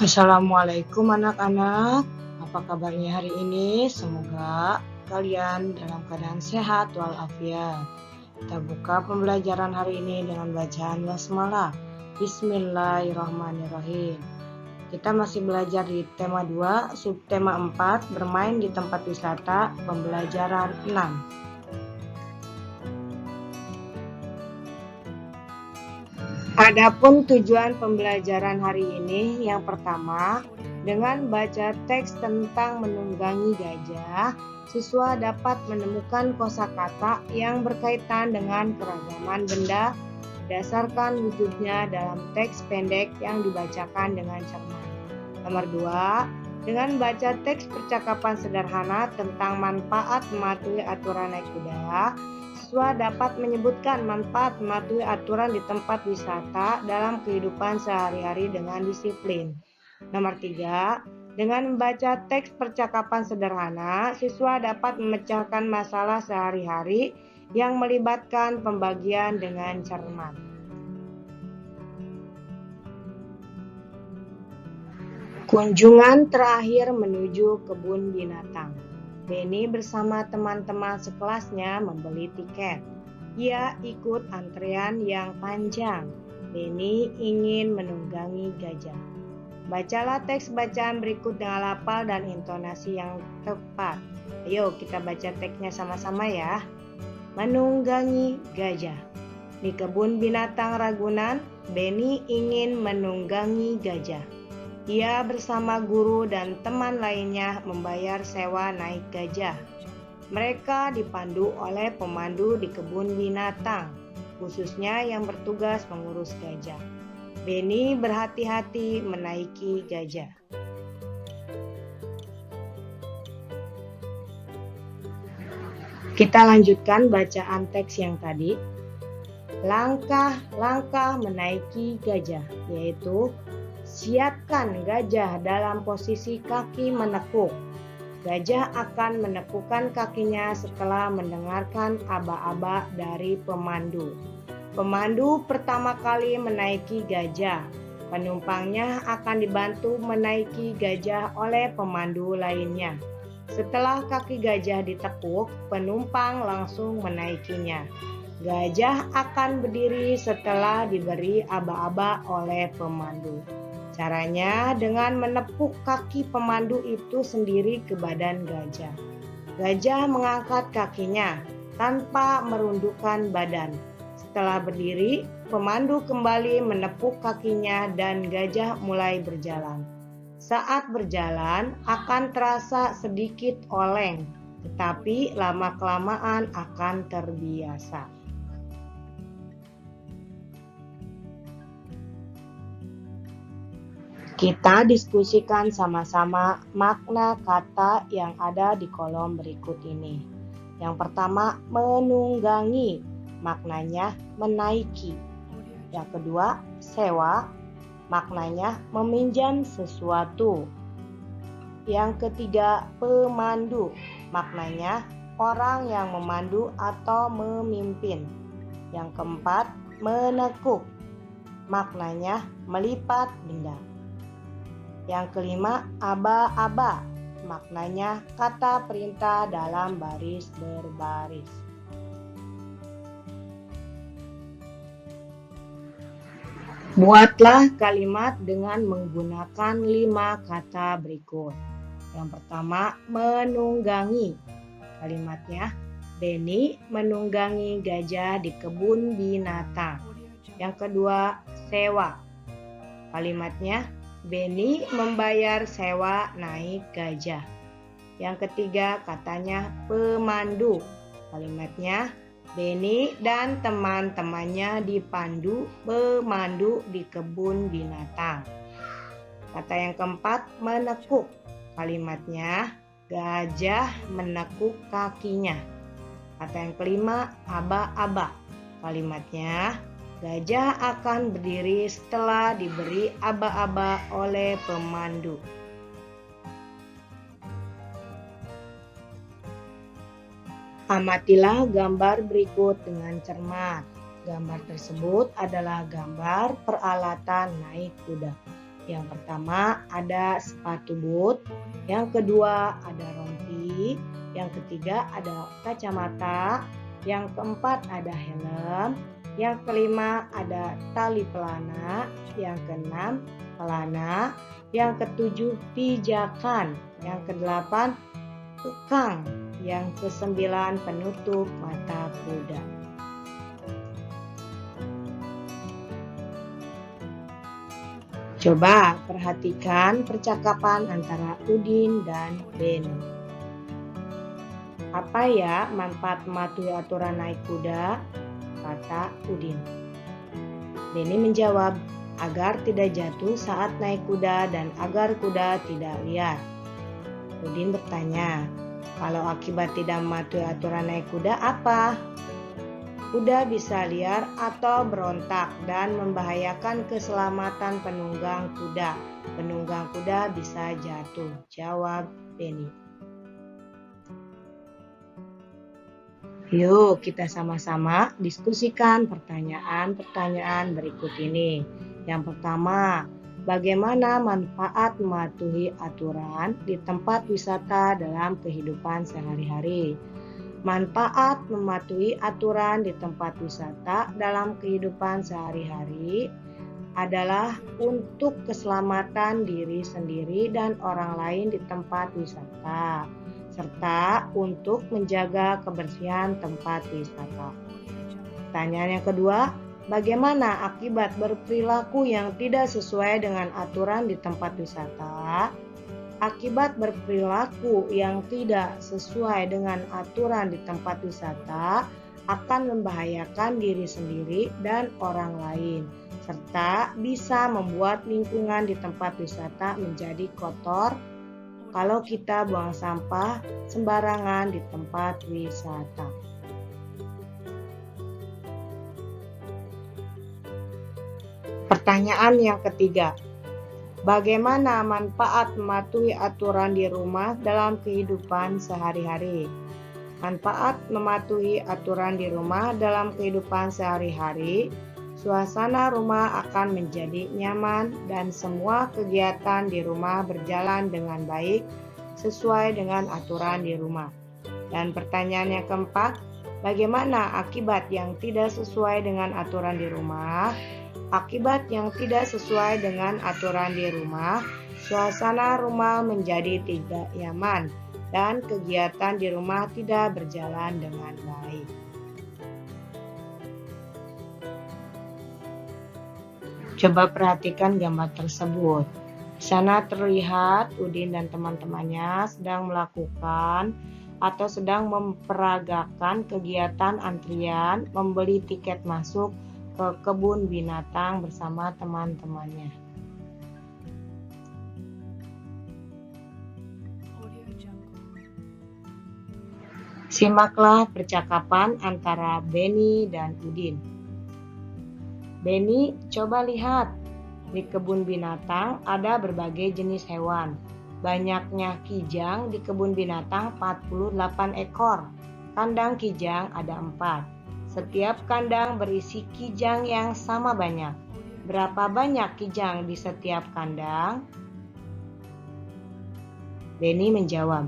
Assalamualaikum anak-anak, apa kabarnya hari ini? Semoga kalian dalam keadaan sehat walafiat. Kita buka pembelajaran hari ini dengan bacaan basmalah. Bismillahirrahmanirrahim. Kita masih belajar di tema 2, subtema 4, bermain di tempat wisata, pembelajaran 6. Adapun tujuan pembelajaran hari ini, yang pertama, dengan baca teks tentang menunggangi gajah, siswa dapat menemukan kosakata yang berkaitan dengan keragaman benda berdasarkan wujudnya dalam teks pendek yang dibacakan dengan cermat. Nomor 2, dengan baca teks percakapan sederhana tentang manfaat mematuhi aturan naik kuda, siswa dapat menyebutkan manfaat mematuhi aturan di tempat wisata dalam kehidupan sehari-hari dengan disiplin. Nomor 3, dengan membaca teks percakapan sederhana, siswa dapat memecahkan masalah sehari-hari yang melibatkan pembagian dengan cermat. Kunjungan terakhir menuju kebun binatang. Benny bersama teman-teman sekelasnya membeli tiket. Ia ikut antrean yang panjang. Benny ingin menunggangi gajah. Bacalah teks bacaan berikut dengan lafal dan intonasi yang tepat. Ayo kita baca teksnya sama-sama ya. Menunggangi gajah. Di kebun binatang Ragunan, Benny ingin menunggangi gajah. Ia bersama guru dan teman lainnya membayar sewa naik gajah. Mereka dipandu oleh pemandu di kebun binatang, khususnya yang bertugas mengurus gajah. Benny berhati-hati menaiki gajah. Kita lanjutkan bacaan teks yang tadi. Langkah-langkah menaiki gajah, yaitu siapkan gajah dalam posisi kaki menekuk. Gajah akan menekukkan kakinya setelah mendengarkan aba-aba dari pemandu. Pemandu pertama kali menaiki gajah. Penumpangnya akan dibantu menaiki gajah oleh pemandu lainnya. Setelah kaki gajah ditekuk, penumpang langsung menaikinya. Gajah akan berdiri setelah diberi aba-aba oleh pemandu. Caranya dengan menepuk kaki pemandu itu sendiri ke badan gajah. Gajah mengangkat kakinya tanpa merundukkan badan. Setelah berdiri, pemandu kembali menepuk kakinya dan gajah mulai berjalan. Saat berjalan akan terasa sedikit oleng, tetapi lama-kelamaan akan terbiasa. Kita diskusikan sama-sama makna kata yang ada di kolom berikut ini. Yang pertama, menunggangi, maknanya menaiki. Yang kedua, sewa, maknanya meminjam sesuatu. Yang ketiga, pemandu, maknanya orang yang memandu atau memimpin. Yang keempat, menekuk, maknanya melipat benda. Yang kelima, aba-aba, maknanya kata perintah dalam baris berbaris. Buatlah kalimat dengan menggunakan 5 kata berikut. Yang pertama, menunggangi. Kalimatnya, Benny menunggangi gajah di kebun binatang. Yang kedua, sewa. Kalimatnya, Benny membayar sewa naik gajah. Yang ketiga, katanya pemandu. Kalimatnya, Benny dan teman-temannya dipandu pemandu di kebun binatang. Kata yang keempat, menekuk. Kalimatnya, gajah menekuk kakinya. Kata yang kelima, aba-aba. Kalimatnya, gajah akan berdiri setelah diberi aba-aba oleh pemandu. Amatilah gambar berikut dengan cermat. Gambar tersebut adalah gambar peralatan naik kuda. Yang pertama ada sepatu boot, yang kedua ada rompi, yang ketiga ada kacamata, yang keempat ada helm, yang kelima ada tali pelana, yang keenam pelana, yang ketujuh pijakan, yang kedelapan kekang, yang kesembilan penutup mata kuda. Coba perhatikan percakapan antara Udin dan Beni. Apa ya manfaat mematuhi aturan naik kuda? Kata Udin. Beni menjawab, agar tidak jatuh saat naik kuda dan agar kuda tidak liar. Udin bertanya, kalau akibat tidak mematuhi aturan naik kuda apa? Kuda bisa liar atau berontak dan membahayakan keselamatan penunggang kuda. Penunggang kuda bisa jatuh, jawab Beni. Yuk kita sama-sama diskusikan pertanyaan-pertanyaan berikut ini. Yang pertama, bagaimana manfaat mematuhi aturan di tempat wisata dalam kehidupan sehari-hari? Manfaat mematuhi aturan di tempat wisata dalam kehidupan sehari-hari adalah untuk keselamatan diri sendiri dan orang lain di tempat wisata, serta untuk menjaga kebersihan tempat wisata. Pertanyaan yang kedua, bagaimana akibat berperilaku yang tidak sesuai dengan aturan di tempat wisata? Akibat berperilaku yang tidak sesuai dengan aturan di tempat wisata akan membahayakan diri sendiri dan orang lain, serta bisa membuat lingkungan di tempat wisata menjadi kotor kalau kita buang sampah sembarangan di tempat wisata. Pertanyaan yang ketiga, bagaimana manfaat mematuhi aturan di rumah dalam kehidupan sehari-hari? Manfaat mematuhi aturan di rumah dalam kehidupan sehari-hari, suasana rumah akan menjadi nyaman dan semua kegiatan di rumah berjalan dengan baik sesuai dengan aturan di rumah. Dan pertanyaan yang keempat, bagaimana akibat yang tidak sesuai dengan aturan di rumah? Akibat yang tidak sesuai dengan aturan di rumah, suasana rumah menjadi tidak nyaman dan kegiatan di rumah tidak berjalan dengan baik. Coba perhatikan gambar tersebut. Di sana terlihat Udin dan teman-temannya sedang melakukan atau sedang memperagakan kegiatan antrian membeli tiket masuk ke kebun binatang bersama teman-temannya. Simaklah percakapan antara Beni dan Udin. Beni, coba lihat. Di kebun binatang ada berbagai jenis hewan. Banyaknya kijang di kebun binatang 48 ekor. Kandang kijang ada 4. Setiap kandang berisi kijang yang sama banyak. Berapa banyak kijang di setiap kandang? Beni menjawab,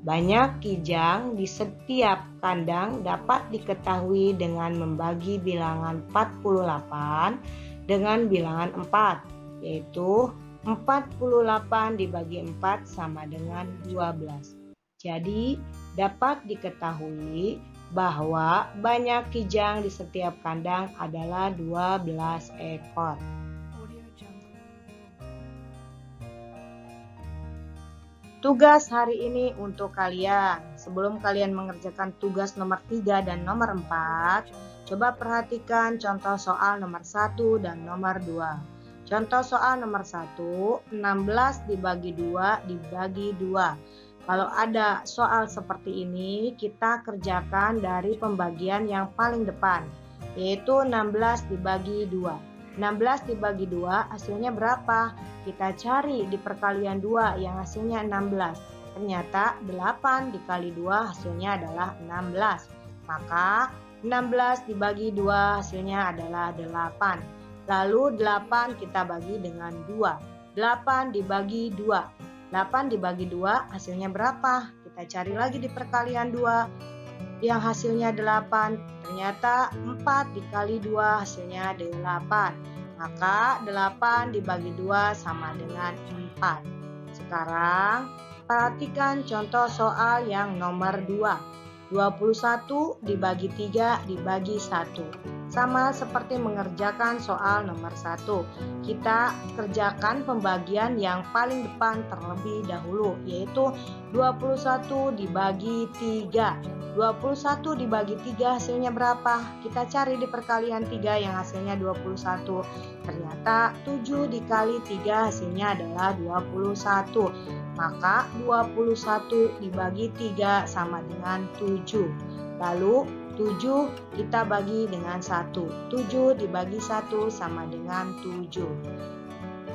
banyak kijang di setiap kandang dapat diketahui dengan membagi bilangan 48 dengan bilangan 4, yaitu 48 dibagi 4 sama dengan 12. Jadi dapat diketahui bahwa banyak kijang di setiap kandang adalah 12 ekor. Tugas hari ini untuk kalian. Sebelum kalian mengerjakan tugas nomor 3 dan nomor 4, coba perhatikan contoh soal nomor 1 dan nomor 2. Contoh soal nomor 1, 16 dibagi 2 dibagi 2. Kalau ada soal seperti ini, kita kerjakan dari pembagian yang paling depan, yaitu 16 dibagi 2. 16 dibagi 2 hasilnya berapa? Kita cari di perkalian 2 yang hasilnya 16. Ternyata 8 dikali 2 hasilnya adalah 16. Maka 16 dibagi 2 hasilnya adalah 8. Lalu 8 kita bagi dengan 2. 8 dibagi 2. 8 dibagi 2 hasilnya berapa? Kita cari lagi di perkalian 2. Yang hasilnya 8. Ternyata 4 dikali 2 hasilnya 8. Maka 8 dibagi 2 sama dengan 4. Sekarang perhatikan contoh soal yang nomor 2. 21 dibagi 3 dibagi 1. Sama seperti mengerjakan soal nomor 1. Kita kerjakan pembagian yang paling depan terlebih dahulu, yaitu 21 dibagi 3. 21 dibagi 3 hasilnya berapa? Kita cari di perkalian 3 yang hasilnya 21. Ternyata 7 dikali 3 hasilnya adalah 21. Maka 21 dibagi 3 sama dengan 7. Lalu 7 kita bagi dengan 1. 7 dibagi 1 sama dengan 7.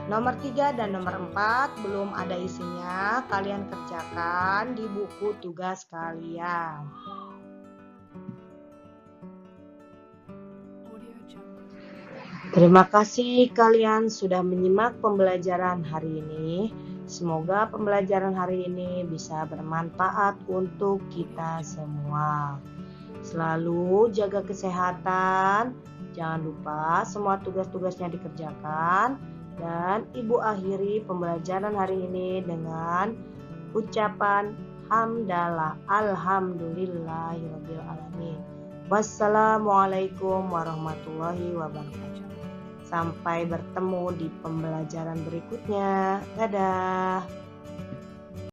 Nomor 3 dan nomor 4 belum ada isinya, kalian kerjakan di buku tugas kalian. Terima kasih kalian sudah menyimak pembelajaran hari ini. Semoga pembelajaran hari ini bisa bermanfaat untuk kita semua. Selalu jaga kesehatan, jangan lupa semua tugas-tugasnya dikerjakan. Dan Ibu akhiri pembelajaran hari ini dengan ucapan hamdalah, alhamdulillahirabbil alamin. Wassalamualaikum warahmatullahi wabarakatuh. Sampai bertemu di pembelajaran berikutnya. Dadah.